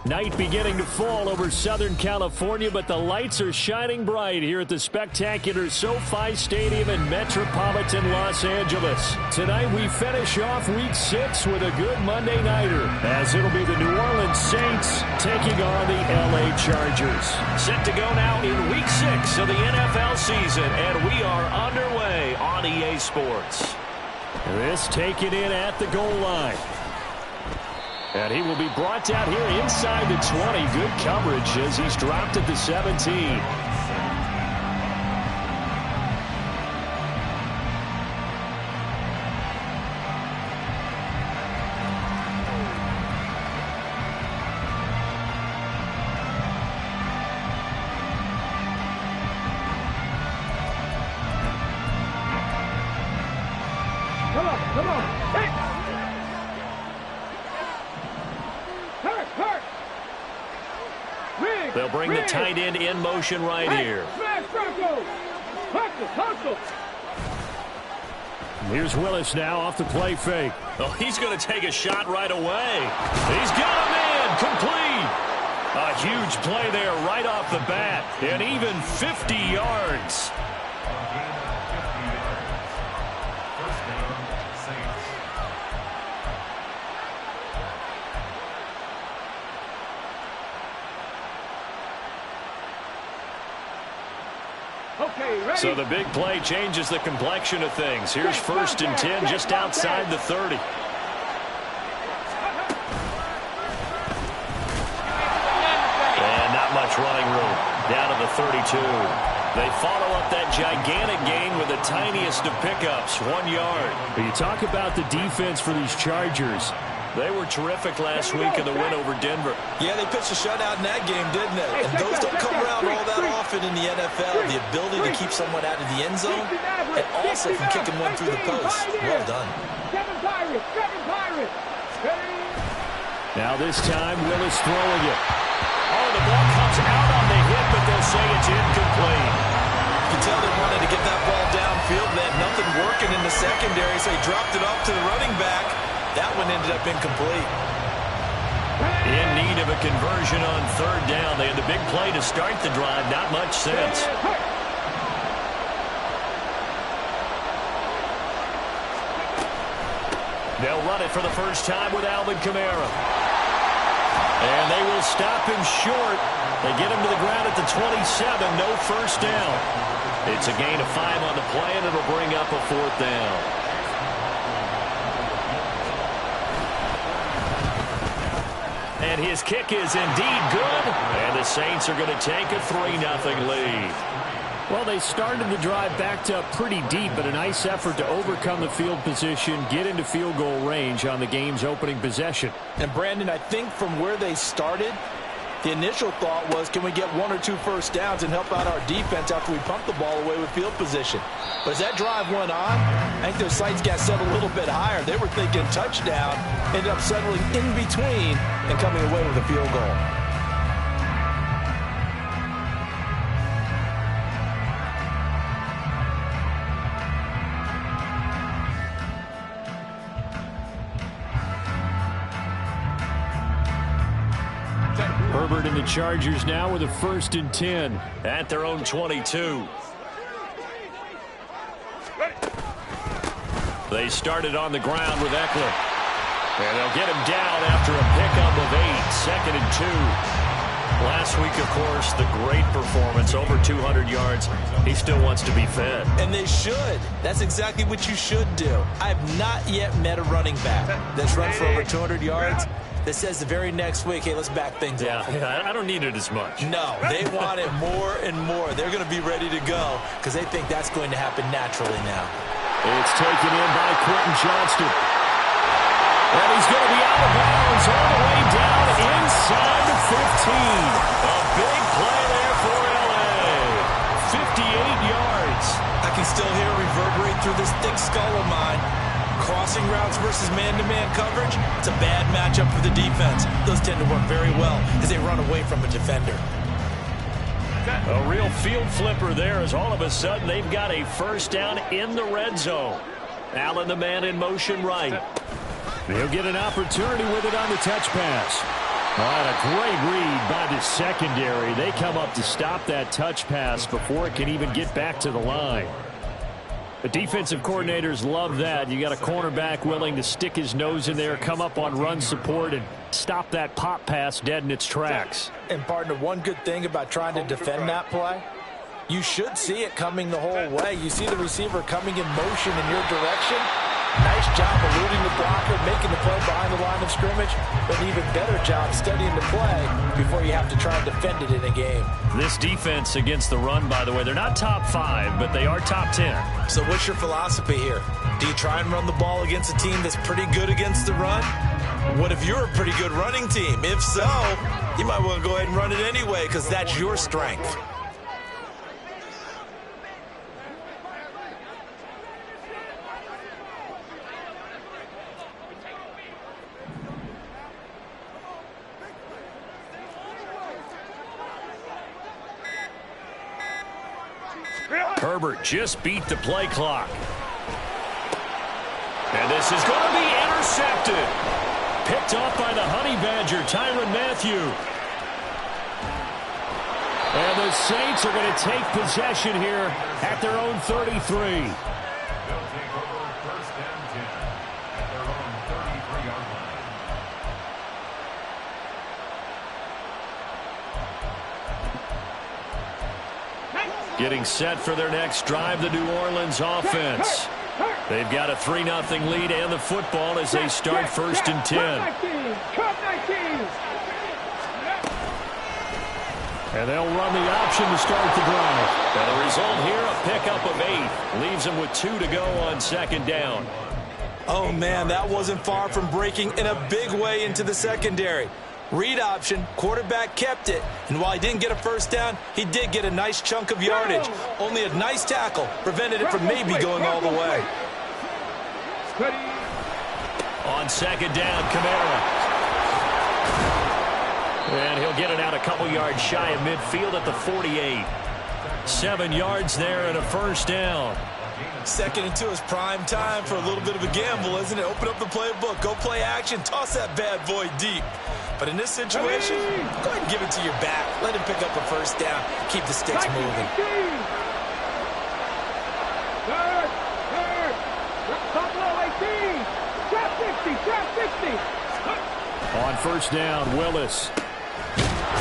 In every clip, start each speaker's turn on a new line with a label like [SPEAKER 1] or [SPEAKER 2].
[SPEAKER 1] Night beginning to fall over Southern California, but the lights are shining bright here at the spectacular SoFi Stadium in metropolitan Los Angeles. Tonight we finish off Week 6 with a good Monday nighter, as it'll be the New Orleans Saints taking on the LA Chargers. Set to go now in Week 6 of the NFL season, and we are underway on EA Sports. This taken in at the goal line. And he will be brought down here inside the 20. Good coverage as he's dropped at the 17.
[SPEAKER 2] Come on. Hey!
[SPEAKER 1] They'll bring the tight end in motion right here. Here's Willis now off the play fake. Oh, he's going to take a shot right away. He's got him in. Complete. A huge play there right off the bat. And even 50 yards. So the big play changes the complexion of things. Here's 1st and 10 just outside the 30. And not much running room. Down to the 32. They follow up that gigantic gain with the tiniest of pickups, 1 yard. But you talk about the defense for these Chargers. They were terrific last week in the win over Denver.
[SPEAKER 3] Yeah, they pitched a shutout in that game, didn't they? And those don't come around all that often in the NFL. The ability to keep someone out of the end zone and also from kicking one through the post. Well done.
[SPEAKER 1] Now this time, Willis throwing it. Oh, the ball comes out on the hit, but they'll say it's incomplete.
[SPEAKER 3] You can tell they wanted to get that ball downfield. They had nothing working in the secondary, so he dropped it off to the running back. That one ended up incomplete.
[SPEAKER 1] In need of a conversion on 3rd down. They had the big play to start the drive. Not much sense. They'll run it for the first time with Alvin Kamara. And they will stop him short. They get him to the ground at the 27. No first down. It's a gain of 5 on the play, and it'll bring up a 4th down. And his kick is indeed good. And the Saints are going to take a 3-0 lead. Well, they started the drive backed up pretty deep, but a nice effort to overcome the field position, get into field goal range on the game's opening possession.
[SPEAKER 3] And, Brandon, I think from where they started, the initial thought was, can we get 1 or 2 first downs and help out our defense after we pump the ball away with field position? But as that drive went on, I think their sights got set a little bit higher. They were thinking touchdown, ended up settling in between and coming away with a field goal.
[SPEAKER 1] Herbert and the Chargers now with a 1st and 10 at their own 22. They started on the ground with Eckler. And they'll get him down after a pickup of 8, 2nd and 2. Last week, of course, the great performance, over 200 yards. He still wants to be fed.
[SPEAKER 3] And they should. That's exactly what you should do. I have not yet met a running back that's run for over 200 yards that says the very next week, hey, let's back things up.
[SPEAKER 1] Yeah, I don't need it as much.
[SPEAKER 3] No, they want it more and more. They're going to be ready to go because they think that's going to happen naturally now.
[SPEAKER 1] It's taken in by Quentin Johnston. And he's going to be out of bounds all the way down inside the 15. A big play there for L.A. 58 yards.
[SPEAKER 3] I can still hear it reverberate through this thick skull of mine. Crossing routes versus man-to-man coverage, it's a bad matchup for the defense. Those tend to work very well as they run away from a defender.
[SPEAKER 1] A real field flipper there as all of a sudden they've got a first down in the red zone. Allen, the man in motion right. He'll get an opportunity with it on the touch pass. All right, a great read by the secondary. They come up to stop that touch pass before it can even get back to the line. The defensive coordinators love that. You got a cornerback willing to stick his nose in there, come up on run support, and stop that pop pass dead in its tracks.
[SPEAKER 3] And, partner, one good thing about trying to defend that play, you should see it coming the whole way. You see the receiver coming in motion in your direction. Nice job eluding the blocker, making the play behind the line of scrimmage, but an even better job studying the play before you have to try and defend it in a game.
[SPEAKER 1] This defense against the run, by the way, they're not top 5, but they are top 10.
[SPEAKER 3] So what's your philosophy here? Do you try and run the ball against a team that's pretty good against the run? What if you're a pretty good running team? If so, you might want to go ahead and run it anyway because that's your strength.
[SPEAKER 1] Herbert just beat the play clock. And this is going to be intercepted. Picked off by the Honey Badger, Tyrann Mathieu. And the Saints are going to take possession here at their own 33. Getting set for their next drive, the New Orleans offense. They've got a 3-0 lead and the football as they start 1st and 10. And they'll run the option to start the drive. And the result here, a pickup of 8. Leaves them with 2 to go on 2nd down.
[SPEAKER 3] Oh, man, that wasn't far from breaking in a big way into the secondary. Read option, quarterback kept it, and while he didn't get a 1st down, he did get a nice chunk of yardage. Only a nice tackle prevented it from maybe going all the way.
[SPEAKER 1] On 2nd down, Kamara. And he'll get it out a couple yards shy of midfield at the 48. 7 yards there and a 1st down.
[SPEAKER 3] 2nd and 2 is prime time for a little bit of a gamble, isn't it? Open up the playbook, go play action, toss that bad boy deep. But in this situation, go ahead and give it to your back. Let him pick up a 1st down. Keep the sticks moving.
[SPEAKER 1] On 1st down, Willis.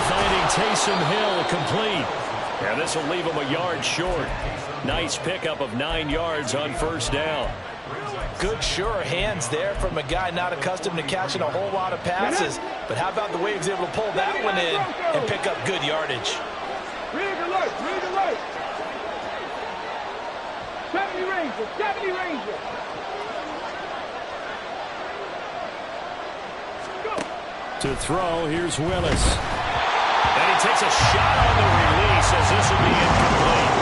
[SPEAKER 1] Finding Taysom Hill complete. And this will leave him a yard short. Nice pickup of 9 yards on 1st down.
[SPEAKER 3] Good, sure hands there from a guy not accustomed to catching a whole lot of passes. But how about the way he was able to pull that one in and pick up good yardage?
[SPEAKER 2] Rig alert, rig alert. 70 Rangers, 70 Rangers. Go.
[SPEAKER 1] To throw, here's Willis. And he takes a shot on the release as this will be incomplete.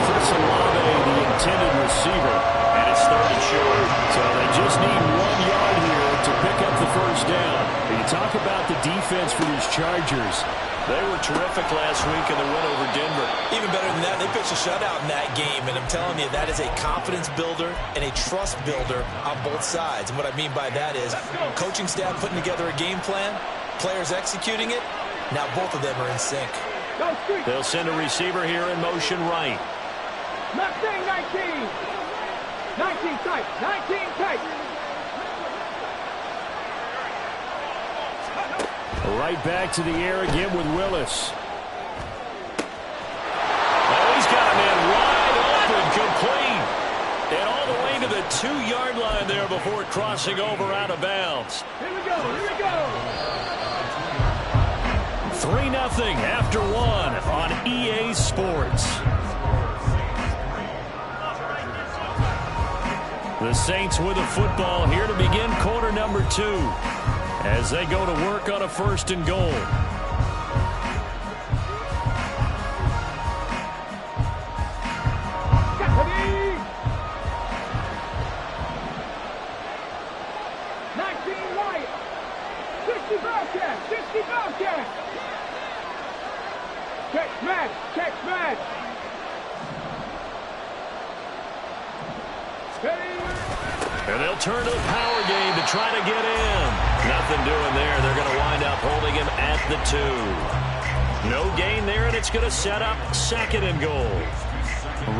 [SPEAKER 1] Chris Olave, the intended receiver, and it's 3rd and short. So they just need 1 yard here to pick up the 1st down. And you talk about the defense for these Chargers. They were terrific last week in the win over Denver.
[SPEAKER 3] Even better than that, they pitched a shutout in that game, and I'm telling you, that is a confidence builder and a trust builder on both sides. And what I mean by that is coaching staff putting together a game plan, players executing it. Now both of them are in sync.
[SPEAKER 1] They'll send a receiver here in motion right.
[SPEAKER 2] Mustang 19. 19 tight, 19 tight.
[SPEAKER 1] Right back to the air again with Willis. Oh, he's got a man wide open, complete. And all the way to the 2-yard line there before crossing over out of bounds.
[SPEAKER 2] Here we go, here we go.
[SPEAKER 1] 3-0 after 1 on EA Sports. The Saints with the football here to begin quarter number 2 as they go to work on a 1st and goal.
[SPEAKER 2] Check man.
[SPEAKER 1] And they'll turn to the power game to try to get in. Nothing doing there. They're going to wind up holding it the 2. No gain there, and it's going to set up 2nd and goal.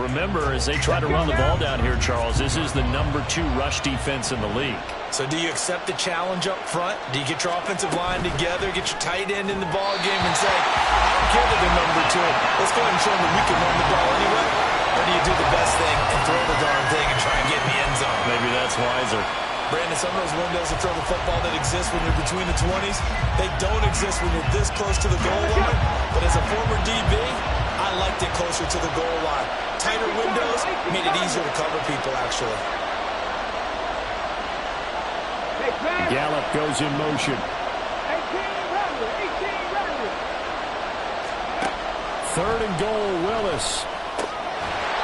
[SPEAKER 1] Remember, as they try to run the ball down here, Charles, this is the number 2 rush defense in the league.
[SPEAKER 3] So do you accept the challenge up front? Do you get your offensive line together, get your tight end in the ball game and say, I don't care that they're number 2. Let's go ahead and show them that we can run the ball anyway? Or do you do the best thing and throw the darn thing and try and get in the end zone?
[SPEAKER 1] Maybe that's wiser.
[SPEAKER 3] Brandon, some of those windows to throw the football that exist when you're between the 20s, they don't exist when you're this close to the goal line. But as a former DB, I liked it closer to the goal line. Tighter windows made it easier to cover people, actually.
[SPEAKER 1] Gallup goes in motion.
[SPEAKER 2] 18 runner, 18 runner.
[SPEAKER 1] 3rd and goal, Willis.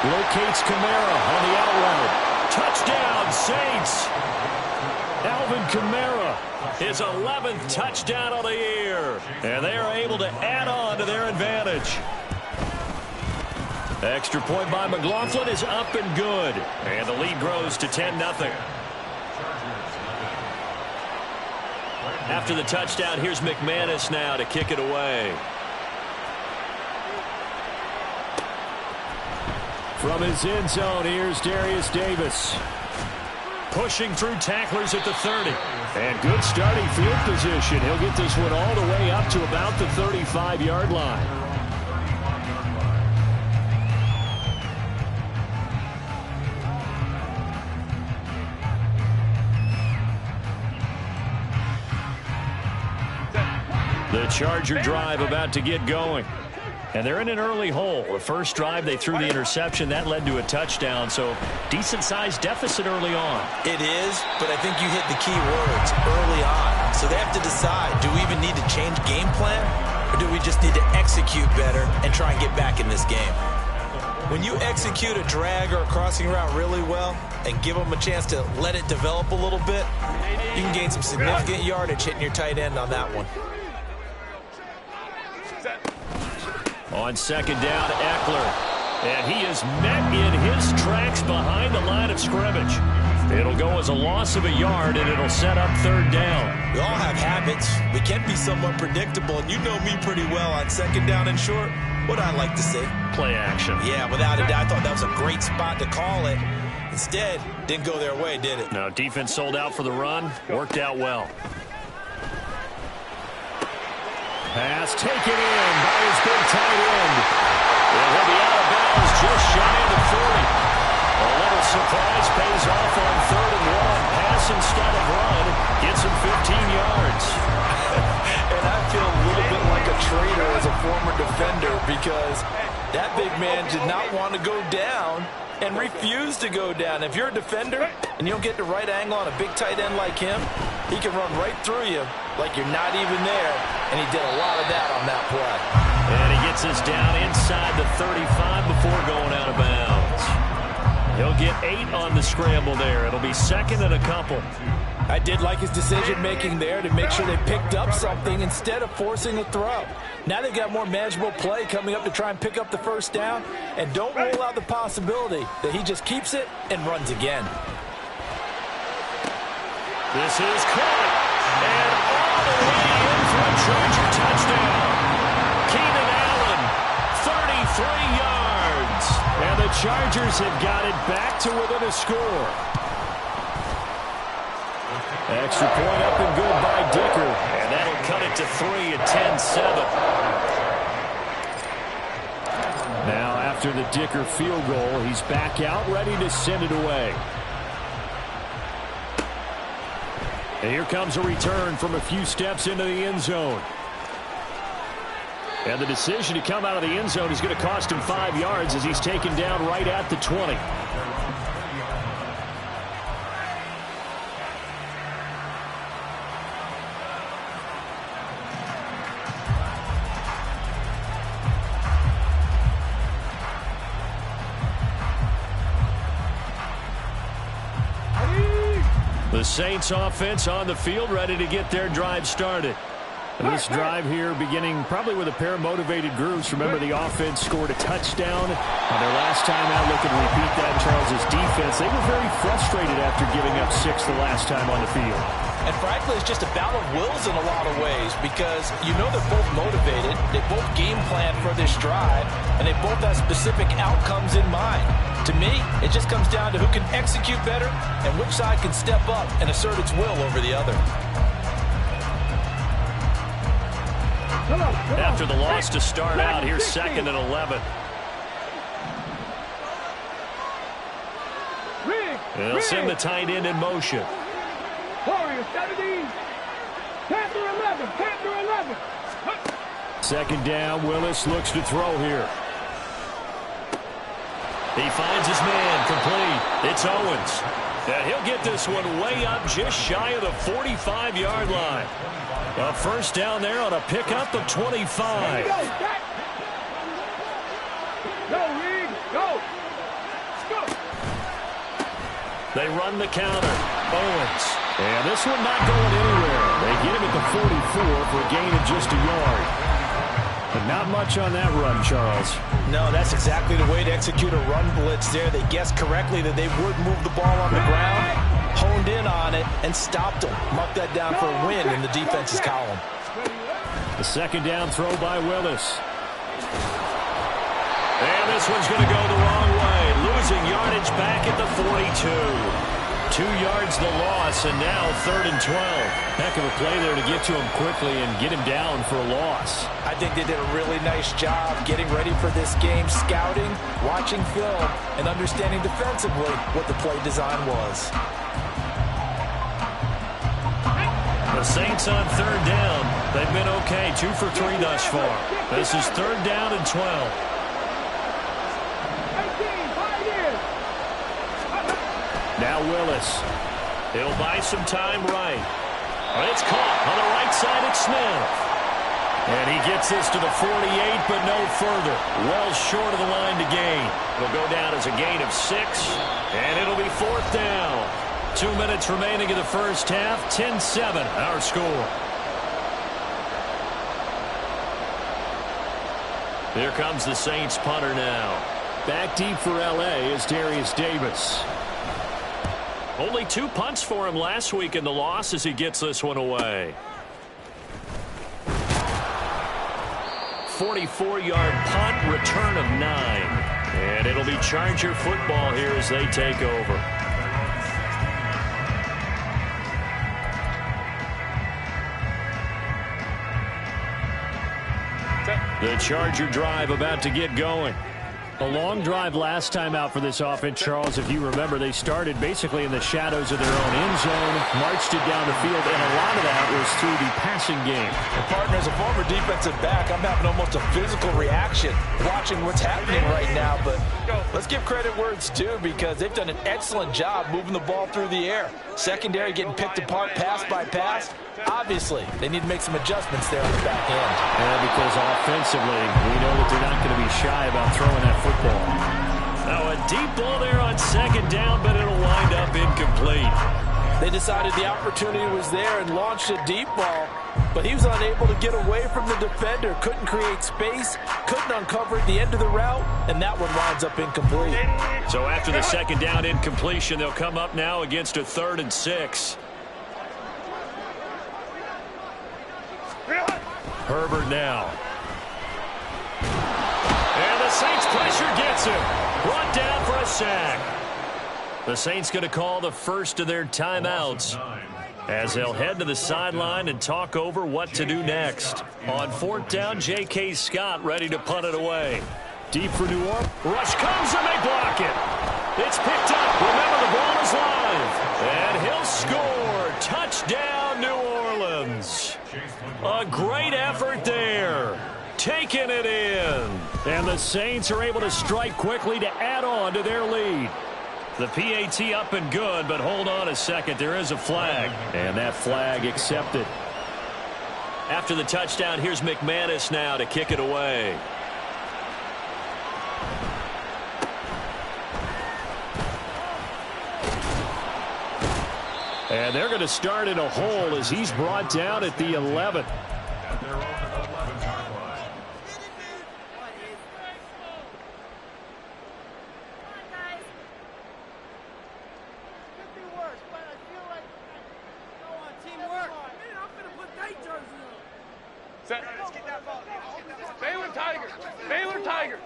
[SPEAKER 1] Locates Kamara on the out route. Touchdown, Saints. Alvin Kamara, his 11th touchdown of the year. And they are able to add on to their advantage. Extra point by McLaughlin is up and good. And the lead grows to 10-0. After the touchdown, here's McManus now to kick it away. From his end zone, here's Darius Davis. Pushing through tacklers at the 30. And good starting field position. He'll get this one all the way up to about the 35-yard line. The Charger drive about to get going. And they're in an early hole. The first drive, they threw the interception. That led to a touchdown. So decent-sized deficit early on.
[SPEAKER 3] It is, but I think you hit the key words early on. So they have to decide, do we even need to change game plan? Or do we just need to execute better and try and get back in this game? When you execute a drag or a crossing route really well and give them a chance to let it develop a little bit, you can gain some significant yardage hitting your tight end on that one.
[SPEAKER 1] On 2nd down, Eckler. And he is met in his tracks behind the line of scrimmage. It'll go as a loss of a yard, and it'll set up 3rd down.
[SPEAKER 3] We all have habits. We can be somewhat predictable, and you know me pretty well on 2nd down and short. What I like to see?
[SPEAKER 1] Play action.
[SPEAKER 3] Yeah, without a doubt. I thought that was a great spot to call it. Instead, didn't go their way, did it?
[SPEAKER 1] No, defense sold out for the run. Worked out well. Pass taken in by his big tight end. And he'll be out of bounds just shy of the 40. A little surprise pays off on 3rd and 1. Pass instead of run. Gets him 15 yards.
[SPEAKER 3] And I feel a little bit like a traitor as a former defender because that big man did not want to go down and refused to go down. If you're a defender and you don't get the right angle on a big tight end like him, he can run right through you like you're not even there, and he did a lot of that on that play.
[SPEAKER 1] And he gets us down inside the 35 before going out of bounds. He'll get 8 on the scramble there. It'll be 2nd and a couple.
[SPEAKER 3] I did like his decision-making there to make sure they picked up something instead of forcing a throw. Now they've got more manageable play coming up to try and pick up the 1st down, and don't rule out the possibility that he just keeps it and runs again.
[SPEAKER 1] This is caught, and all the way in for a Charger touchdown. Keenan Allen, 33 yards. And the Chargers have got it back to within a score. Extra point up and good by Dicker. And that'll cut it to 3 at 10-7. Now after the Dicker field goal, he's back out ready to send it away. And here comes a return from a few steps into the end zone. And the decision to come out of the end zone is going to cost him 5 yards as he's taken down right at the 20. The Saints offense on the field ready to get their drive started. And this drive here beginning probably with a pair of motivated groups. Remember, the offense scored a touchdown on their last time out. Looking to repeat that. Charles's defense, they were very frustrated after giving up 6 the last time on the field.
[SPEAKER 3] And frankly, it's just a battle of wills in a lot of ways because you know they're both motivated, they both game plan for this drive, and they both have specific outcomes in mind. To me, it just comes down to who can execute better and which side can step up and assert its will over the other.
[SPEAKER 1] After the loss to start out, here's 2nd and 11. They'll send the tight end in motion.
[SPEAKER 2] Warriors 17. Panther 11. Panther 11.
[SPEAKER 1] 2nd down. Willis looks to throw here. He finds his man complete. It's Owens. And he'll get this one way up just shy of the 45-yard line. A first down there on a pickup of 25.
[SPEAKER 2] Go, Reed. Go. Go.
[SPEAKER 1] They run the counter. Owens. And this one not going anywhere. They get him at the 44 for a gain of just a yard. But not much on that run, Charles.
[SPEAKER 3] No, that's exactly the way to execute a run blitz there. They guessed correctly that they would move the ball on the ground, honed in on it, and stopped them. Mark that down for a win in the defense's column.
[SPEAKER 1] The 2nd down throw by Willis. And this one's going to go the wrong way. Losing yardage back at the 42. 2 yards the loss, and now 3rd and 12. Heck of a play there to get to him quickly and get him down for a loss.
[SPEAKER 3] I think they did a really nice job getting ready for this game, scouting, watching film, and understanding defensively what the play design was.
[SPEAKER 1] The Saints on 3rd down. They've been okay, 2 for 3 thus far. This is 3rd down and 12. Now Willis. He'll buy some time right. It's caught on the right side at Smith. And he gets this to the 48, but no further. Well short of the line to gain. It'll go down as a gain of 6, and it'll be 4th down. 2 minutes remaining in the first half. 10-7, our score. Here comes the Saints punter now. Back deep for L.A. is Darius Davis. Only 2 punts for him last week in the loss as he gets this one away. 44-yard punt, return of 9. And it'll be Charger football here as they take over. The Charger drive about to get going. A long drive last time out for this offense, Charles. If you remember, they started basically in the shadows of their own end zone, marched it down the field, and a lot of that was through the passing game.
[SPEAKER 3] And partner, as a former defensive back, I'm having almost a physical reaction watching what's happening right now. But let's give credit where it's due because they've done an excellent job moving the ball through the air. Secondary getting picked apart pass by pass. Obviously, they need to make some adjustments there on the back end.
[SPEAKER 1] Yeah, because offensively, we know that they're not going to be shy about throwing that football. Now a deep ball there on 2nd down, but it'll wind up incomplete.
[SPEAKER 3] They decided the opportunity was there and launched a deep ball, but he was unable to get away from the defender, couldn't create space, couldn't uncover at the end of the route, and that one winds up incomplete.
[SPEAKER 1] So after the 2nd down incompletion, they'll come up now against a 3rd and 6. Herbert now. And the Saints pressure gets him. Brought down for a sack. The Saints going to call the first of their timeouts as they'll head to the sideline and talk over what to do next. On 4th down, J.K. Scott ready to punt it away. Deep for New Orleans. Rush comes and they block it. It's picked up. Remember, the ball is live. And he'll score. Touchdown, New Orleans. A great effort there. Taking it in. And the Saints are able to strike quickly to add on to their lead. The PAT up and good, but hold on a second. There is a flag. And that flag accepted. After the touchdown, here's McManus now to kick it away. And they're going to start in a hole as he's brought down at the 11.
[SPEAKER 2] Set. Baylor Tiger. Baylor Tiger.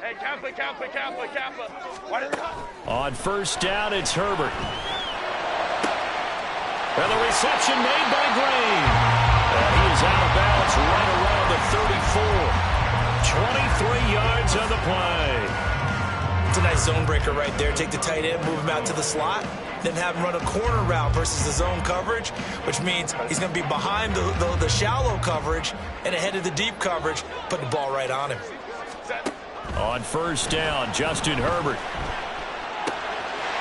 [SPEAKER 2] Hey, Kappa.
[SPEAKER 1] On first down, it's Herbert. And the reception made by Green. And he is out of bounds right around the 34. 23 yards on the play.
[SPEAKER 3] It's a nice zone breaker right there. Take the tight end, move him out to the slot, then have him run a corner route versus the zone coverage, which means he's going to be behind the shallow coverage and ahead of the deep coverage. Put the ball right on him.
[SPEAKER 1] On first down, Justin Herbert.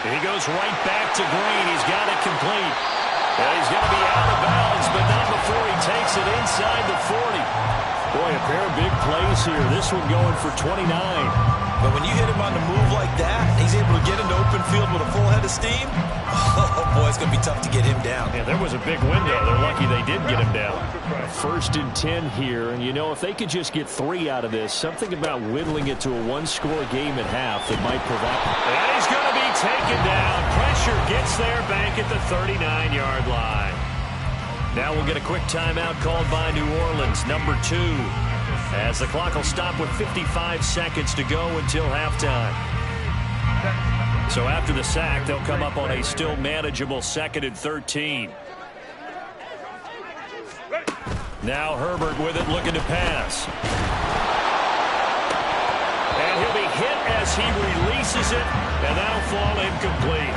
[SPEAKER 1] He goes right back to Green. He's got it complete. And he's going to be out of bounds, but not before he takes it inside the 40. Boy, a pair of big plays here. This one going for 29.
[SPEAKER 3] But when you hit him on the move like that, he's able to get into open field with a full head of steam. Oh, boy, it's going to be tough to get him down.
[SPEAKER 1] Yeah, there was a big window. They're lucky they did get him down. First and 10 here, and you know, if they could just get 3 out of this, something about whittling it to a one-score game at half that might provide. And he's going to be taken down. Pressure gets there back at the 39-yard line. Now we'll get a quick timeout called by New Orleans, number 2. As the clock will stop with 55 seconds to go until halftime. So after the sack, they'll come up on a still manageable 2nd and 13. Now Herbert with it, looking to pass. And he'll be hit as he releases it, and that'll fall incomplete.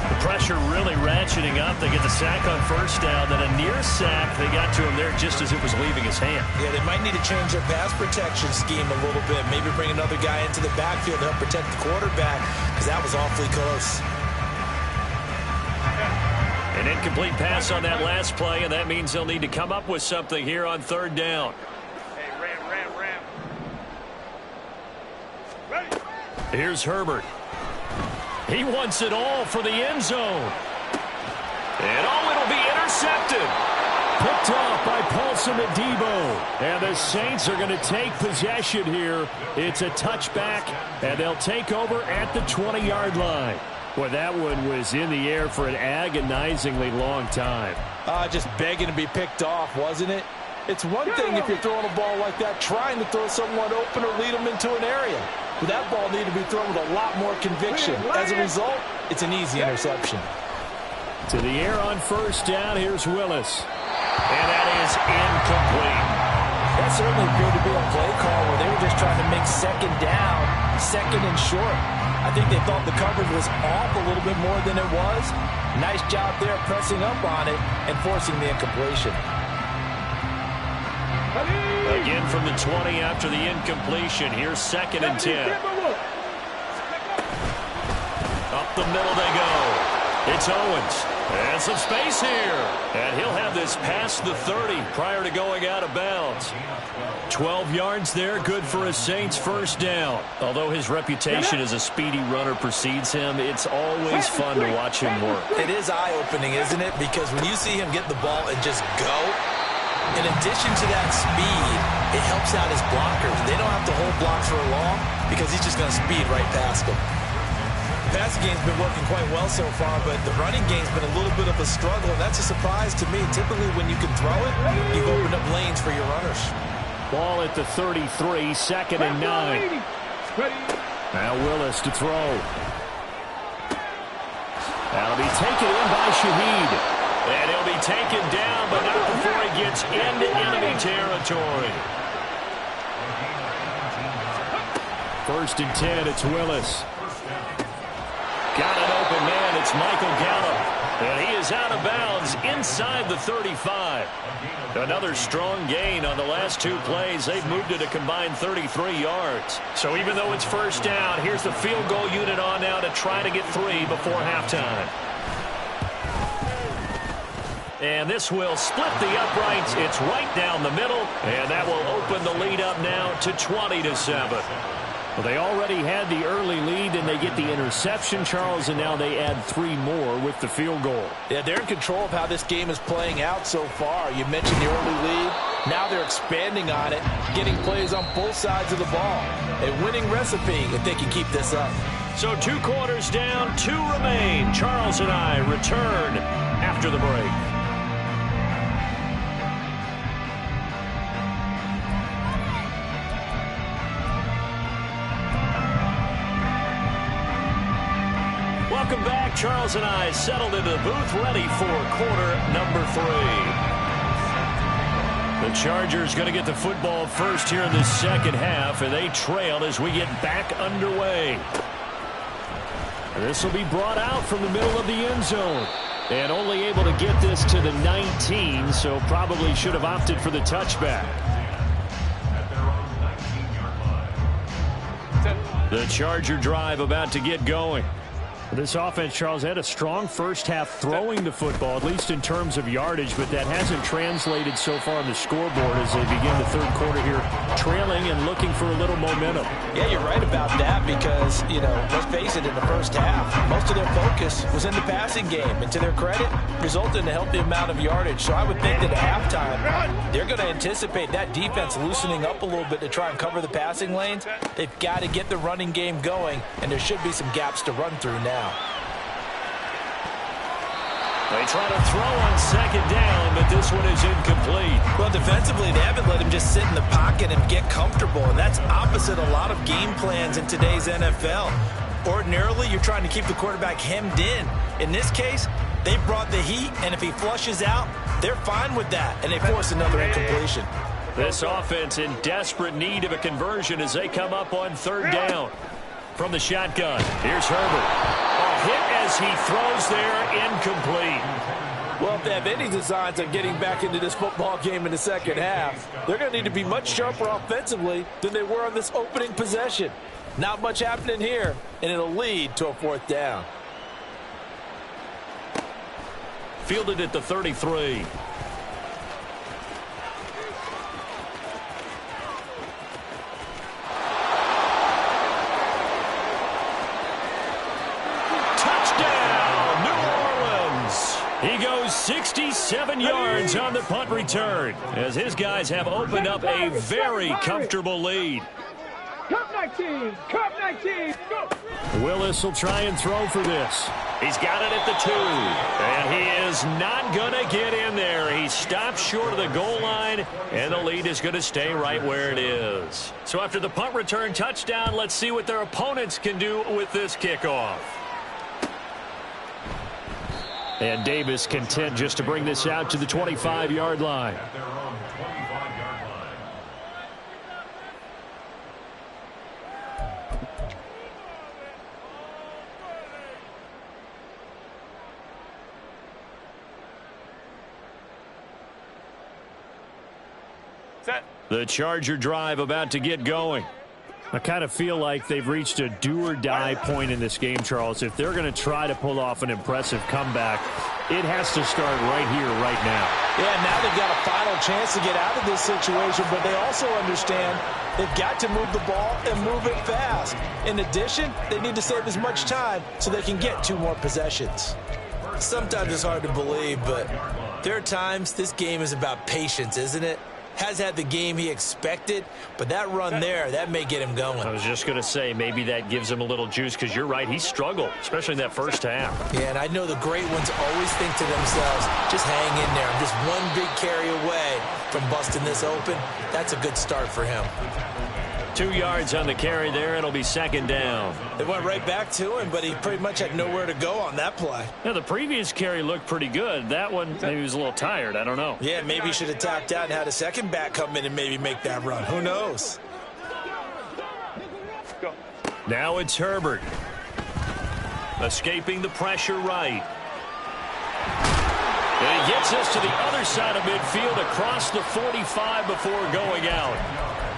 [SPEAKER 1] The pressure really ratcheting up. They get the sack on first down, then a near sack. They got to him there just as it was leaving his hand.
[SPEAKER 3] Yeah, they might need to change their pass protection scheme a little bit. Maybe bring another guy into the backfield to help protect the quarterback, because that was awfully close.
[SPEAKER 1] An incomplete pass on that last play, and that means they'll need to come up with something here on 3rd down.
[SPEAKER 2] Hey, ram. Ready.
[SPEAKER 1] Here's Herbert. He wants it all for the end zone. And it'll be intercepted. Picked off by Paulson Adebo. And the Saints are going to take possession here. It's a touchback, and they'll take over at the 20-yard line. Boy, that one was in the air for an agonizingly long time.
[SPEAKER 3] Just begging to be picked off, wasn't it? It's one thing if you're throwing a ball like that, trying to throw someone open or lead them into an area. But that ball needed to be thrown with a lot more conviction. As a result, it's an easy interception.
[SPEAKER 1] To the air on first down, here's Willis. And that is incomplete.
[SPEAKER 3] That certainly appeared to be a play call where they were just trying to make 2nd down, 2nd and short. I think they thought the coverage was off a little bit more than it was. Nice job there pressing up on it and forcing the incompletion.
[SPEAKER 1] Again from the 20 after the incompletion. Here's 2nd and 10. Up the middle they go. It's Owens. And some space here. And he'll have this past the 30 prior to going out of bounds. 12 yards there, good for a Saints first down. Although his reputation as a speedy runner precedes him, it's always fun to watch him work.
[SPEAKER 3] It is eye-opening, isn't it? Because when you see him get the ball and just go, in addition to that speed, it helps out his blockers. They don't have to hold blocks for long because he's just going to speed right past them. The passing game's been working quite well so far, but the running game's been a little bit of a struggle, and that's a surprise to me. Typically, when you can throw it, you've opened up lanes for your runners.
[SPEAKER 1] Ball at the 33, 2nd and 9. Now Willis to throw. That'll be taken in by Shaheed. And he'll be taken down, but not before he gets into enemy territory. 1st and 10, it's Willis. Got an open man, it's Michael Gallup. And he is out of bounds inside the 35. Another strong gain on the last 2 plays. They've moved it a combined 33 yards. So even though it's first down, here's the field goal unit on now to try to get 3 before halftime. And this will split the uprights. It's right down the middle, and that will open the lead up now to 20-7. Well, they already had the early lead, and they get the interception, Charles, and now they add 3 more with the field goal.
[SPEAKER 3] Yeah, they're in control of how this game is playing out so far. You mentioned the early lead. Now they're expanding on it, getting plays on both sides of the ball. A winning recipe if they can keep this up.
[SPEAKER 1] So 2 quarters down, 2 remain. Charles and I return after the break. back. Charles and I settled into the booth, ready for quarter number 3. The Chargers going to get the football first here in the second half, and they trail as we get back underway. This will be brought out from the middle of the end zone. And only able to get this to the 19, so probably should have opted for the touchback. The Charger drive about to get going. This offense, Charles, had a strong first half throwing the football, at least in terms of yardage, but that hasn't translated so far on the scoreboard as they begin the third quarter here, trailing and looking for a little momentum.
[SPEAKER 3] Yeah, you're right about that because, let's face it, in the first half, most of their focus was in the passing game, and to their credit, resulted in a healthy amount of yardage. So I would think that at halftime, they're going to anticipate that defense loosening up a little bit to try and cover the passing lanes. They've got to get the running game going, and there should be some gaps to run through now.
[SPEAKER 1] They try to throw on second down, but this one is incomplete.
[SPEAKER 3] Well, defensively, they haven't let him just sit in the pocket and get comfortable, and that's opposite a lot of game plans in today's NFL. Ordinarily, you're trying to keep the quarterback hemmed in. In this case, they brought the heat, and if he flushes out, they're fine with that, and they force another incompletion.
[SPEAKER 1] This offense in desperate need of a conversion as they come up on third down. From the shotgun, here's Herbert. A hit as he throws there, incomplete.
[SPEAKER 3] Well, if they have any designs on getting back into this football game in the second half, they're going to need to be much sharper offensively than they were on this opening possession. Not much happening here, and it'll lead to a fourth down.
[SPEAKER 1] Fielded at the 33. He goes 67 yards on the punt return as his guys have opened up a very comfortable lead.
[SPEAKER 2] Cup 19, Cup 19, go!
[SPEAKER 1] Willis will try and throw for this. He's got it at the 2, and he is not going to get in there. He stops short of the goal line, and the lead is going to stay right where it is. So after the punt return touchdown, let's see what their opponents can do with this kickoff. And Davis content just to bring this out to the 25-yard line.
[SPEAKER 2] Set.
[SPEAKER 1] The Charger drive about to get going. I kind of feel like they've reached a do-or-die point in this game, Charles. If they're going to try to pull off an impressive comeback, it has to start right here, right now.
[SPEAKER 3] Yeah, now they've got a final chance to get out of this situation, but they also understand they've got to move the ball and move it fast. In addition, they need to save as much time so they can get 2 more possessions. Sometimes it's hard to believe, but there are times this game is about patience, isn't it? Has had the game he expected, but that run there, that may get him going.
[SPEAKER 1] I was just going to say, maybe that gives him a little juice, because you're right, he struggled, especially in that first half.
[SPEAKER 3] Yeah, and I know the great ones always think to themselves, just hang in there. I'm just one big carry away from busting this open. That's a good start for him.
[SPEAKER 1] 2 yards on the carry there. It'll be second down.
[SPEAKER 3] It went right back to him, but he pretty much had nowhere to go on that play.
[SPEAKER 1] Now, the previous carry looked pretty good. That one, maybe he was a little tired. I don't know.
[SPEAKER 3] Yeah, maybe he should have tapped out and had a second back come in and maybe make that run. Who knows?
[SPEAKER 2] Go.
[SPEAKER 1] Now it's Herbert. Escaping the pressure right. And he gets us to the other side of midfield across the 45 before going out.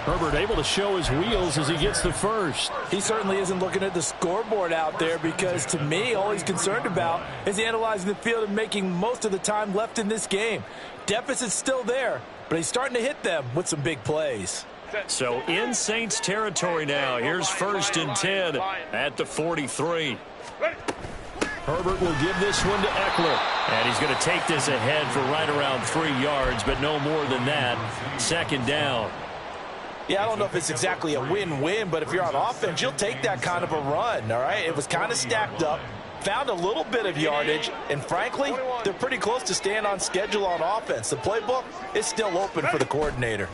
[SPEAKER 1] Herbert able to show his wheels as he gets the first.
[SPEAKER 3] He certainly isn't looking at the scoreboard out there because, to me, all he's concerned about is analyzing the field and making most of the time left in this game. Deficit's still there, but he's starting to hit them with some big plays.
[SPEAKER 1] So in Saints territory now. Here's 1st and 10 at the 43. Herbert will give this one to Eckler. And he's going to take this ahead for right around 3 yards, but no more than that. Second down.
[SPEAKER 3] Yeah, I don't know if it's exactly a win-win, but if you're on offense, you'll take that kind of a run, all right? It was kind of stacked up, found a little bit of yardage, and frankly, they're pretty close to staying on schedule on offense. The playbook is still open for the coordinator.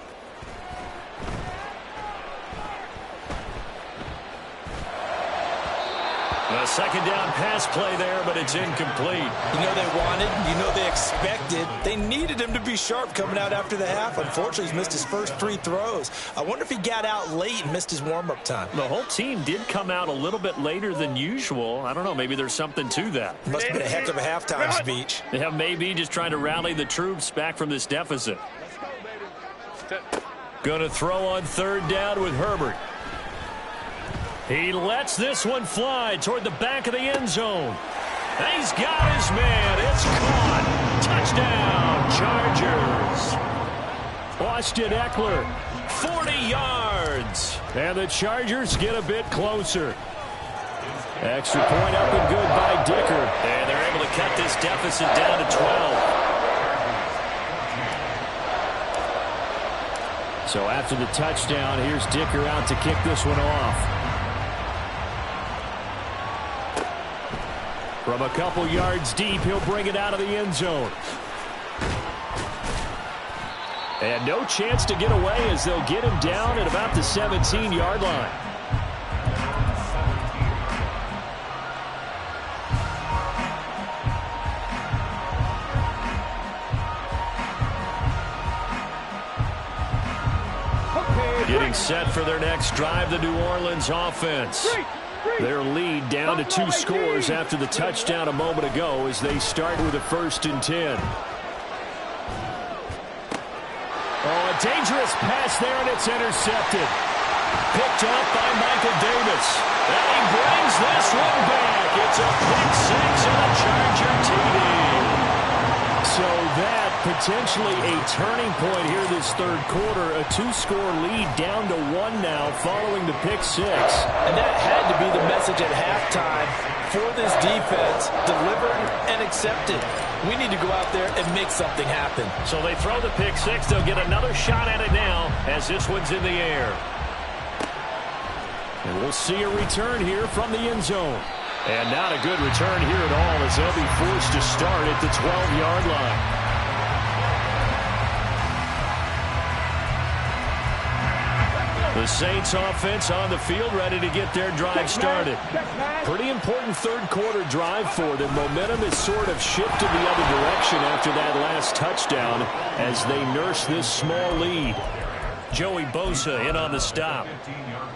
[SPEAKER 1] The A second down pass play there, but it's incomplete.
[SPEAKER 3] You know they wanted, you know they expected. They needed him to be sharp coming out after the half. Unfortunately, he's missed his first 3 throws. I wonder if he got out late and missed his warm-up time.
[SPEAKER 1] The whole team did come out a little bit later than usual. I don't know, maybe there's something to that.
[SPEAKER 3] Must have been a heck of a halftime speech.
[SPEAKER 1] Yeah, maybe just trying to rally the troops back from this deficit. Going to throw on third down with Herbert. He lets this one fly toward the back of the end zone. He's got his man. It's caught. Touchdown, Chargers. Austin Eckler, 40 yards. And the Chargers get a bit closer. Extra point up and good by Dicker. And they're able to cut this deficit down to 12. So after the touchdown, here's Dicker out to kick this one off. From a couple yards deep, he'll bring it out of the end zone. And no chance to get away as they'll get him down at about the 17-yard line. Getting set for their next drive, the New Orleans offense. Their lead down to 2 scores after the touchdown a moment ago as they start with a 1st and 10. Oh, a dangerous pass there, and it's intercepted. Picked up by Michael Davis. And he brings this one back. It's a pick 6 and a Charger TD. So that potentially a turning point here this third quarter. A 2-score lead down to 1 now following the pick 6.
[SPEAKER 3] And that had to be the message at halftime for this defense. Delivered and accepted. We need to go out there and make something happen.
[SPEAKER 1] So they throw the pick 6. They'll get another shot at it now as this one's in the air. And we'll see a return here from the end zone. And not a good return here at all as they'll be forced to start at the 12-yard line. The Saints offense on the field ready to get their drive started. Pretty important third quarter drive for them. Momentum has sort of shifted the other direction after that last touchdown as they nurse this small lead. Joey Bosa in on the stop.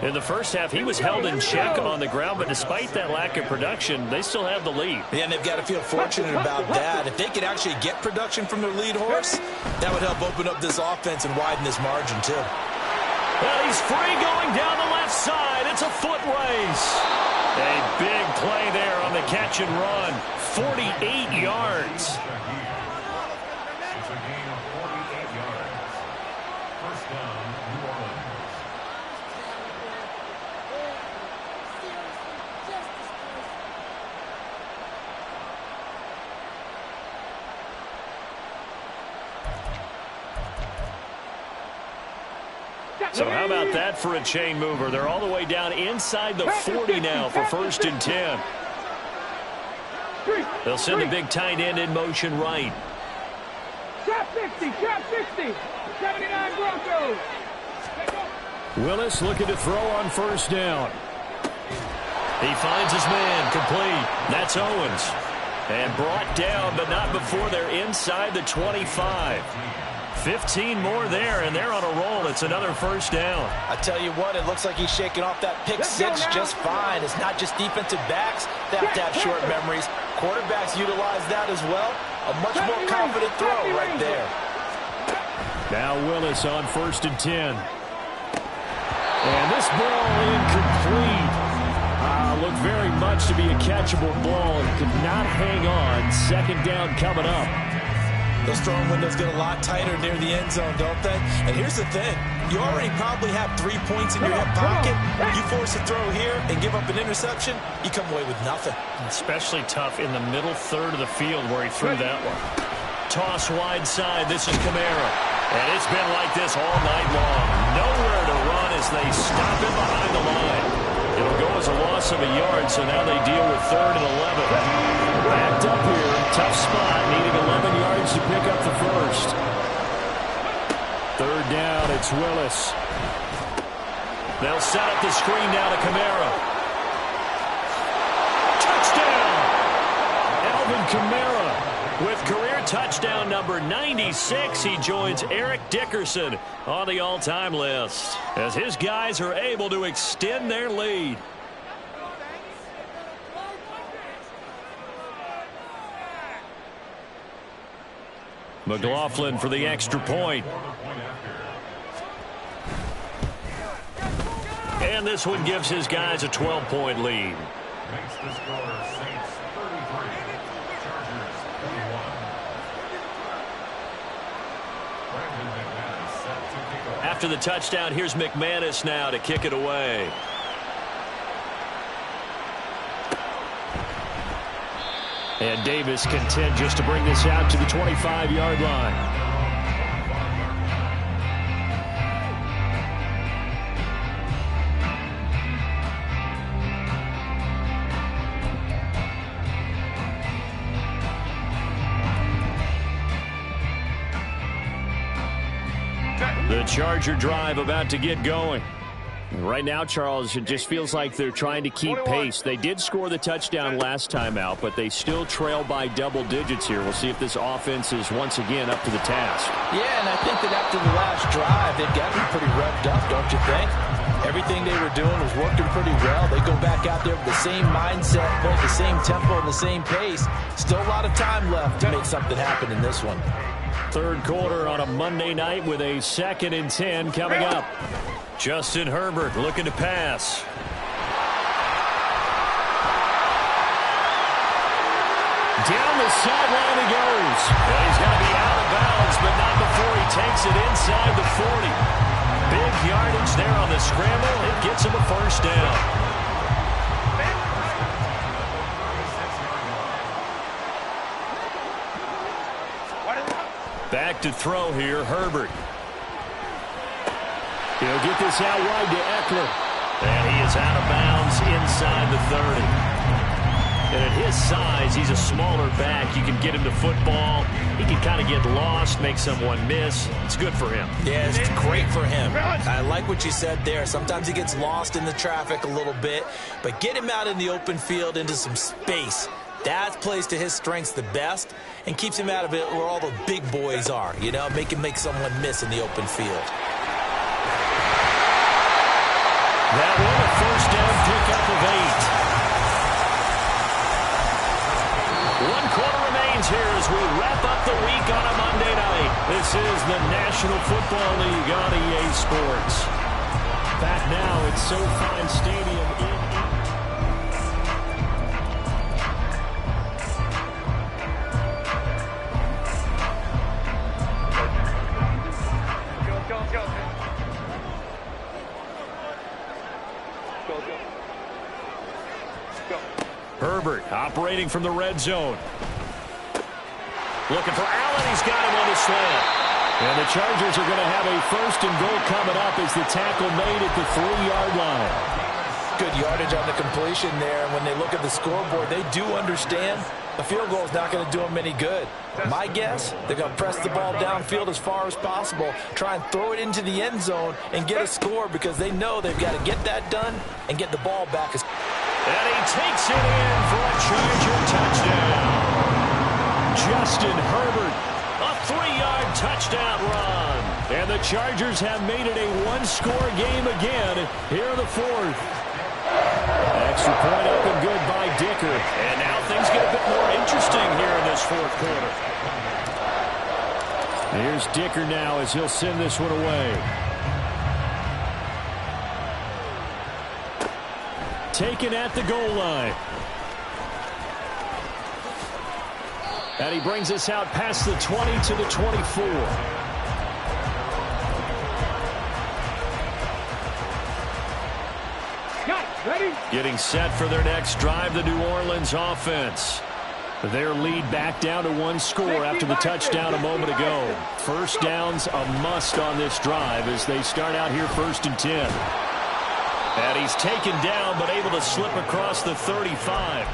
[SPEAKER 1] In the first half, he was held in check on the ground, but despite that lack of production, they still have the lead.
[SPEAKER 3] Yeah, and they've got to feel fortunate about that. If they could actually get production from their lead horse, that would help open up this offense and widen this margin, too.
[SPEAKER 1] Well, he's free going down the left side. It's a foot race. A big play there on the catch and run. 48 yards. So how about that for a chain mover? They're all the way down inside the 40 now for 1st and 10. They'll send the big tight end in motion right.
[SPEAKER 2] Trap 60, trap 60, 79 Broncos.
[SPEAKER 1] Willis looking to throw on 1st down. He finds his man, complete. That's Owens. And brought down, but not before they're inside the 25. 15 more there, and they're on a roll. It's another 1st down.
[SPEAKER 3] I tell you what, it looks like he's shaking off that pick 6 just fine. It's not just defensive backs that have to have short memories. Quarterbacks utilize that as well. A much more confident throw right there.
[SPEAKER 1] Now Willis on 1st and 10. And this ball incomplete. Looked very much to be a catchable ball and could not hang on. 2nd down coming up.
[SPEAKER 3] Those throwing windows get a lot tighter near the end zone, don't they? And here's the thing. You already probably have 3 points in your hip pocket. You force a throw here and give up an interception, you come away with nothing.
[SPEAKER 1] Especially tough in the middle third of the field where he threw that one. Toss wide side. This is Kamara. And it's been like this all night long. Nowhere to run as they stop him behind the line. It'll go as a loss of a yard, so now they deal with 3rd and 11. Backed up here. Tough spot. Needing 11 yards to pick up the 1st. 3rd down. It's Willis. They'll set up the screen now to Kamara. Alvin Kamara with career touchdown number 96. He joins Eric Dickerson on the all-time list as his guys are able to extend their lead. McLaughlin for the extra point. And this one gives his guys a 12-point lead.
[SPEAKER 4] Makes the score Saints 33, Chargers 21.
[SPEAKER 1] After the touchdown, here's McManus now to kick it away. And Davis content just to bring this out to the 25-yard line. The Charger drive about to get going. Right now, Charles, it just feels like they're trying to keep pace. They did score the touchdown last time out, but they still trail by double digits here. We'll see if this offense is once again up to the task.
[SPEAKER 3] Yeah, and I think that after the last drive, they've got to be pretty revved up, don't you think? Everything they were doing was working pretty well. They go back out there with the same mindset, the same tempo, and the same pace. Still a lot of time left to make something happen in this one.
[SPEAKER 1] Third quarter on a Monday night with a 2nd and 10 coming up. Justin Herbert looking to pass. Down the sideline he goes. And he's going to be out of bounds, but not before he takes it inside the 40. Big yardage there on the scramble. It gets him a first down. Back to throw here, Herbert. He'll get this out wide to Eckler. And he is out of bounds inside the 30. And at his size, he's a smaller back. You can get him to football. He can kind of get lost, make someone miss. It's good for him.
[SPEAKER 3] Yeah, it's great for him. I like what you said there. Sometimes he gets lost in the traffic a little bit. But get him out in the open field into some space. That plays to his strengths the best and keeps him out of it where all the big boys are. You know, make someone miss in the open field.
[SPEAKER 1] That one a first down pickup of 8. 1 quarter remains here as we wrap up the week on a Monday night. This is the National Football League on EA Sports. Back now at SoFi Stadium in Herbert operating from the red zone. Looking for Allen. He's got him on the slant. And the Chargers are going to have a 1st and goal coming up as the tackle made at the 3-yard line.
[SPEAKER 3] Good yardage on the completion there. And when they look at the scoreboard, they do understand a field goal is not going to do them any good. My guess, they're going to press the ball downfield as far as possible, try and throw it into the end zone and get a score because they know they've got to get that done and get the ball back.
[SPEAKER 1] And he takes it in for a Charger touchdown. Justin Herbert, a 3-yard touchdown run. And the Chargers have made it a 1-score game again here in the 4th. Extra point up and good by Dicker. And now things get a bit more interesting here in this 4th quarter. Here's Dicker now as he'll send this one away. Taken at the goal line. And he brings us out past the 20 to the 24.
[SPEAKER 2] Ready?
[SPEAKER 1] Getting set for their next drive, the New Orleans offense. Their lead back down to 1 score after the touchdown a moment ago. First down's a must on this drive as they start out here 1st and 10. And he's taken down but able to slip across the 35.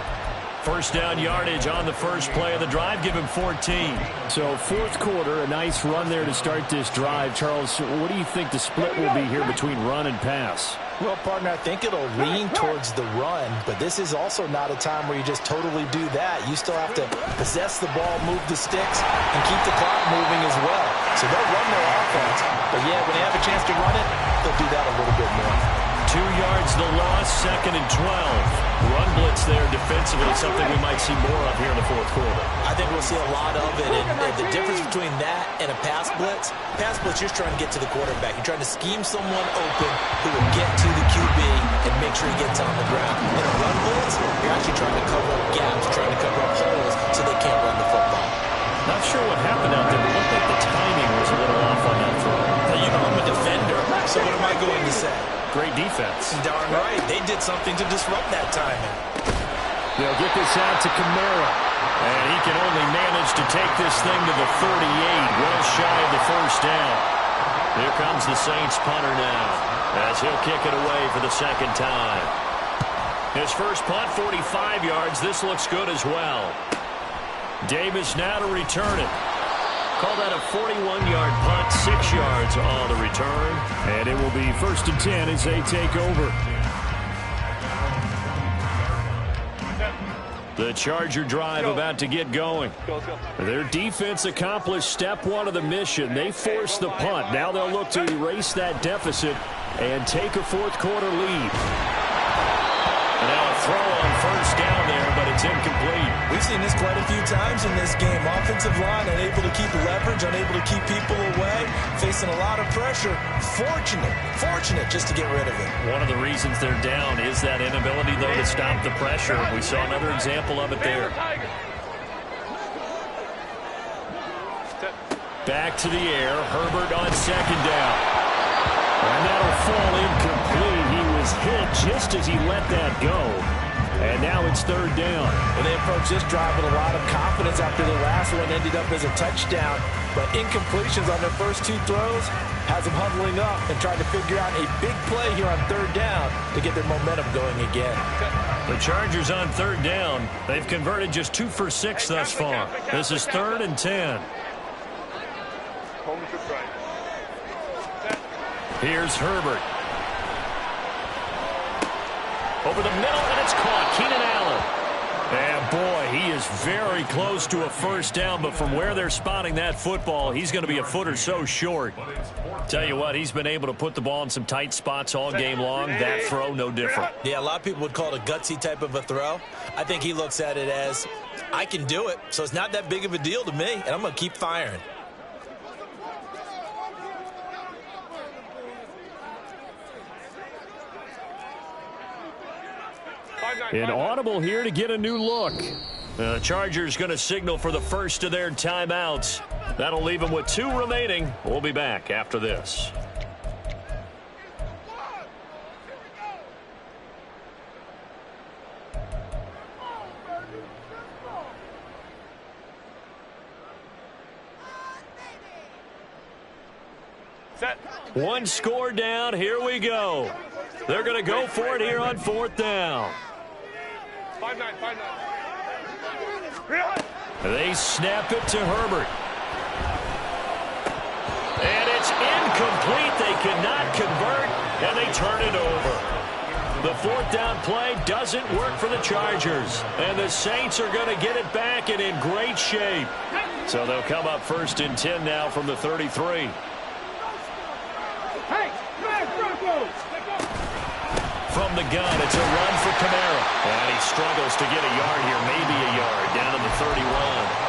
[SPEAKER 1] First down yardage on the first play of the drive. Give him 14. So 4th quarter, a nice run there to start this drive. Charles, what do you think the split will be here between run and pass?
[SPEAKER 3] Well, partner, I think it'll lean towards the run, but this is also not a time where you just totally do that. You still have to possess the ball, move the sticks, and keep the clock moving as well. So they'll run their offense, but yeah, when they have a chance to run it, they'll do that a little bit more.
[SPEAKER 1] 2 yards the loss, 2nd and 12. Run blitz there defensively, something we might see more of here in the fourth quarter.
[SPEAKER 3] I think we'll see a lot of it, and the difference between that and a pass blitz, you're just trying to get to the quarterback. You're trying to scheme someone open who will get to the QB and make sure he gets on the ground. In a run blitz, you're actually trying to cover up gaps, trying to cover up holes so they can't run the football.
[SPEAKER 1] Not sure what happened out there, but it looked like the timing was a little off on that throw.
[SPEAKER 3] Now, you know I'm a defender, so what am I going to say?
[SPEAKER 1] Great defense.
[SPEAKER 3] Darn right. They did something to disrupt that timing.
[SPEAKER 1] They'll get this out to Kamara. And he can only manage to take this thing to the 38, well shy of the first down. Here comes the Saints punter now, as he'll kick it away for the second time. His first punt, 45 yards. This looks good as well. Davis now to return it. Call that a 41-yard punt, 6 yards on the return. And it will be 1st and 10 as they take over. The Charger drive about to get going. Their defense accomplished step 1 of the mission. They forced the punt. Now they'll look to erase that deficit and take a fourth quarter lead. And now a throw on first down there, but it's incomplete.
[SPEAKER 3] We've seen this quite a few times in this game. Offensive line unable to keep leverage, unable to keep people away, facing a lot of pressure. Fortunate just to get rid of it.
[SPEAKER 1] One of the reasons they're down is that inability, though, to stop the pressure. We saw another example of it there. Back to the air. Herbert on second down. And that'll fall incomplete. He was hit just as he let that go. And now it's 3rd down.
[SPEAKER 3] Well, they approach this drive with a lot of confidence after the last one ended up as a touchdown. But incompletions on their first 2 throws has them huddling up and trying to figure out a big play here on 3rd down to get their momentum going again.
[SPEAKER 1] The Chargers on 3rd down. They've converted just 2 for 6 thus far. This is 3rd and 10. Here's Herbert. Over the middle, and it's caught. Keenan Allen. And boy, he is very close to a first down, but from where they're spotting that football, he's going to be a foot or so short. Tell you what, he's been able to put the ball in some tight spots all game long. That throw, no different.
[SPEAKER 3] Yeah, a lot of people would call it a gutsy type of a throw. I think he looks at it as, I can do it, so it's not that big of a deal to me, and I'm going to keep firing.
[SPEAKER 1] An audible here to get a new look. The Chargers going to signal for the first of their timeouts. That'll leave them with 2 remaining. We'll be back after this.
[SPEAKER 2] Set.
[SPEAKER 1] 1 score down. Here we go. They're going to go for it here on 4th down.
[SPEAKER 2] 5-9.
[SPEAKER 1] They snap it to Herbert. And it's incomplete. They cannot convert, and they turn it over. The 4th down play doesn't work for the Chargers. And the Saints are going to get it back and in great shape. So they'll come up 1st and 10 now from the 33.
[SPEAKER 2] Hey, smash Broncos!
[SPEAKER 1] From the gun, it's a run for Kamara. And he struggles to get a yard here, maybe a yard, down to the 31.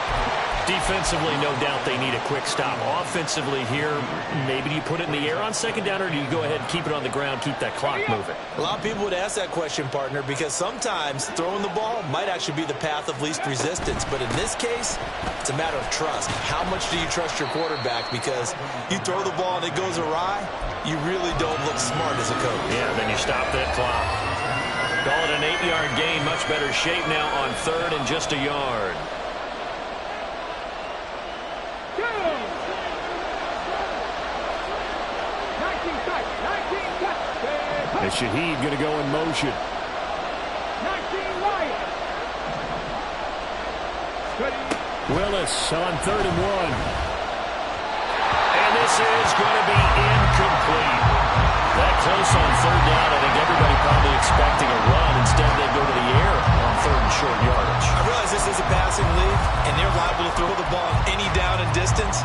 [SPEAKER 1] Defensively, no doubt they need a quick stop. Offensively here, maybe do you put it in the air on 2nd down, or do you go ahead and keep it on the ground, keep that clock moving?
[SPEAKER 3] A lot of people would ask that question, partner, because sometimes throwing the ball might actually be the path of least resistance. But in this case, it's a matter of trust. How much do you trust your quarterback? Because you throw the ball and it goes awry, you really don't look smart as a coach.
[SPEAKER 1] Yeah, then you stop that clock. Call it an 8-yard gain. Much better shape now on 3rd and just a yard. And Shaheed going to go in motion.
[SPEAKER 2] 19 Lions.
[SPEAKER 1] Willis on 3rd and 1. And this is going to be incomplete. That close on third down. I think everybody probably expecting a run. Instead, they go to the air on third and short yardage.
[SPEAKER 3] I realize this is a passing league, and they're liable to throw the ball on any down and distance.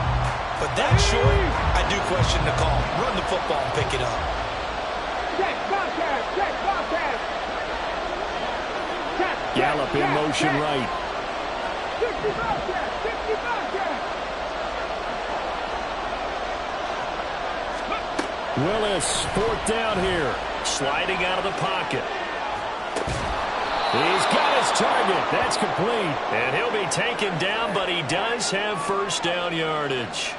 [SPEAKER 3] But that short, I do question the call. Run the football and pick it up.
[SPEAKER 2] Check, Bobcat, check, Bobcat. Check,
[SPEAKER 1] Gallup in motion right.
[SPEAKER 2] 60 Bobcat, 60 Bobcat.
[SPEAKER 1] Willis, fourth down here. Sliding out of the pocket. He's got his target. That's complete. And he'll be taken down, but he does have first down yardage.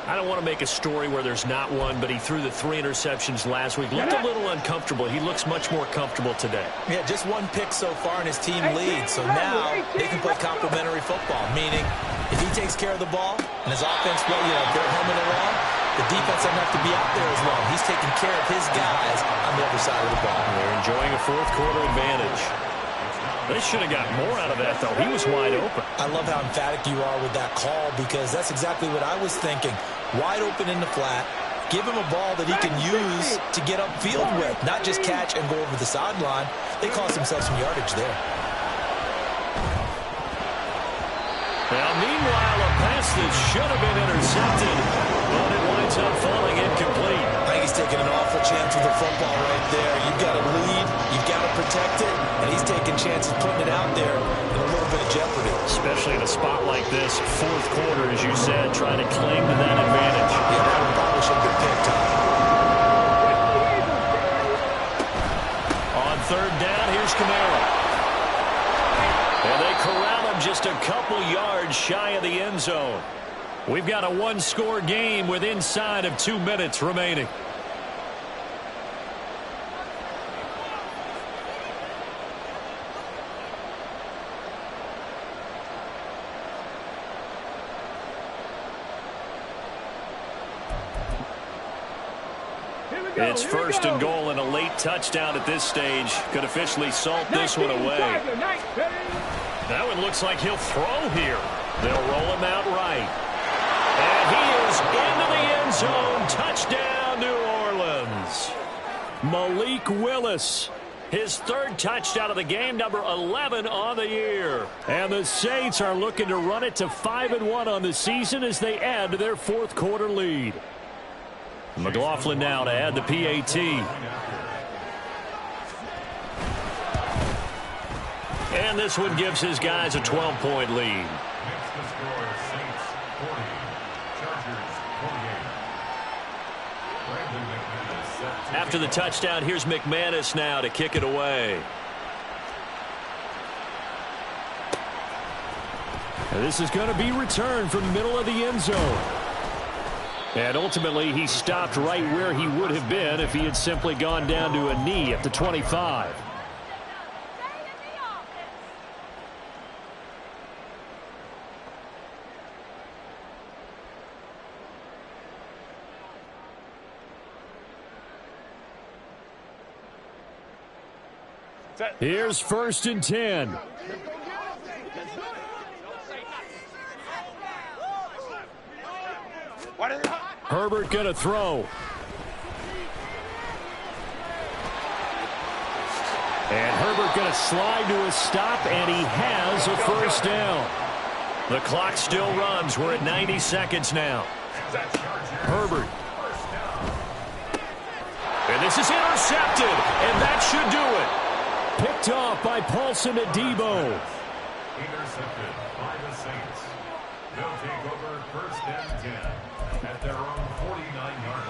[SPEAKER 1] I don't want to make a story where there's not one, but he threw the 3 interceptions last week. Looked a little uncomfortable. He looks much more comfortable today.
[SPEAKER 3] Yeah, just one pick so far and his team leads. So now they can play complementary football, meaning if he takes care of the ball and his offense, well, they're humming along, the defense doesn't have to be out there as long. He's taking care of his guys on the other side of the ball.
[SPEAKER 1] They're enjoying a fourth quarter advantage. They should have got more out of that, though. He was wide open.
[SPEAKER 3] I love how emphatic you are with that call because that's exactly what I was thinking. Wide open in the flat. Give him a ball that he can use to get upfield with, not just catch and go over the sideline. They cost themselves some yardage there.
[SPEAKER 1] Now, meanwhile, a pass that should have been intercepted, but it winds up falling incomplete.
[SPEAKER 3] I think he's taking an awful chance with the football right there. You've got to lead, you've got to protect it, and he's taking chances putting it out there in a little bit of jeopardy.
[SPEAKER 1] Especially in a spot like this, fourth quarter, as you said, trying to cling to that advantage.
[SPEAKER 3] Yeah, that one probably should have been picked up.
[SPEAKER 1] On third down, here's Kamara. And they corral him just a couple yards shy of the end zone. We've got a one-score game with inside of 2 minutes remaining. It's first and goal and a late touchdown at this stage. Could officially salt this one away. That one looks like he'll throw here. They'll roll him out right. And he is into the end zone. Touchdown, New Orleans. Malik Willis, his third touchdown of the game, number 11 on the year. And the Saints are looking to run it to 5-1 on the season as they add to their fourth quarter lead. McLaughlin now to add the PAT. And this one gives his guys a 12-point lead. After the touchdown, here's McManus now to kick it away. And this is going to be returned from the middle of the end zone. And ultimately, he stopped right where he would have been if he had simply gone down to a knee at the 25. Here's first and 10. Herbert going to throw. And Herbert going to slide to a stop, and he has a first down. The clock still runs. We're at 90 seconds now. Herbert. And this is intercepted, and that should do it. Picked off by Paulson Adebo.
[SPEAKER 4] Intercepted by the Saints. They'll take over first and 10 at their own 49-yard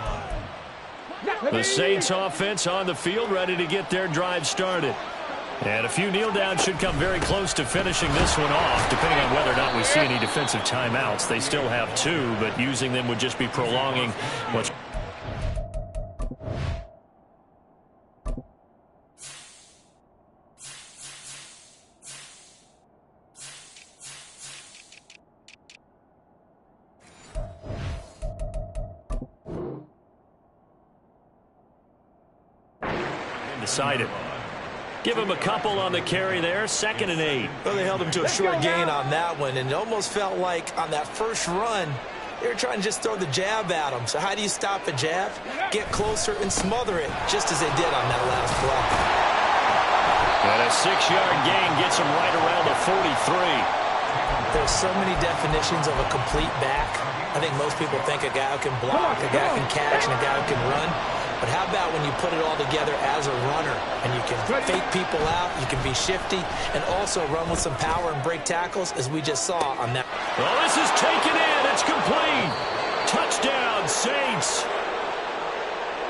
[SPEAKER 4] line.
[SPEAKER 1] The Saints offense on the field, ready to get their drive started. And a few kneel downs should come very close to finishing this one off, depending on whether or not we see any defensive timeouts. They still have 2, but using them would just be prolonging what's... Decided. Give him a couple on the carry there. 2nd and 8.
[SPEAKER 3] Well, they held him to a short gain on that one, and it almost felt like on that first run, They were trying to just throw the jab at him. So how do you stop a jab? Get closer and smother it, just as they did on that last play.
[SPEAKER 1] And a 6-yard gain gets him right around the 43.
[SPEAKER 3] There's so many definitions of a complete back. I think most people think a guy who can block, a guy who can catch, and a guy who can run. But how about when you put it all together as a runner, and you can fake people out, you can be shifty, and also run with some power and break tackles, as we just saw on that.
[SPEAKER 1] Well, this is taken in. It's complete. Touchdown, Saints.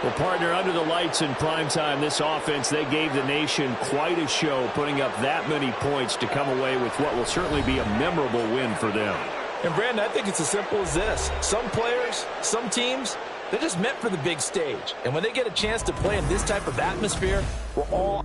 [SPEAKER 1] Well, partner, under the lights in primetime, this offense, they gave the nation quite a show, putting up that many points to come away with what will certainly be a memorable win for them.
[SPEAKER 3] And, Brandon, I think it's as simple as this. Some players, some teams, they're just meant for the big stage. And when they get a chance to play in this type of atmosphere, we're all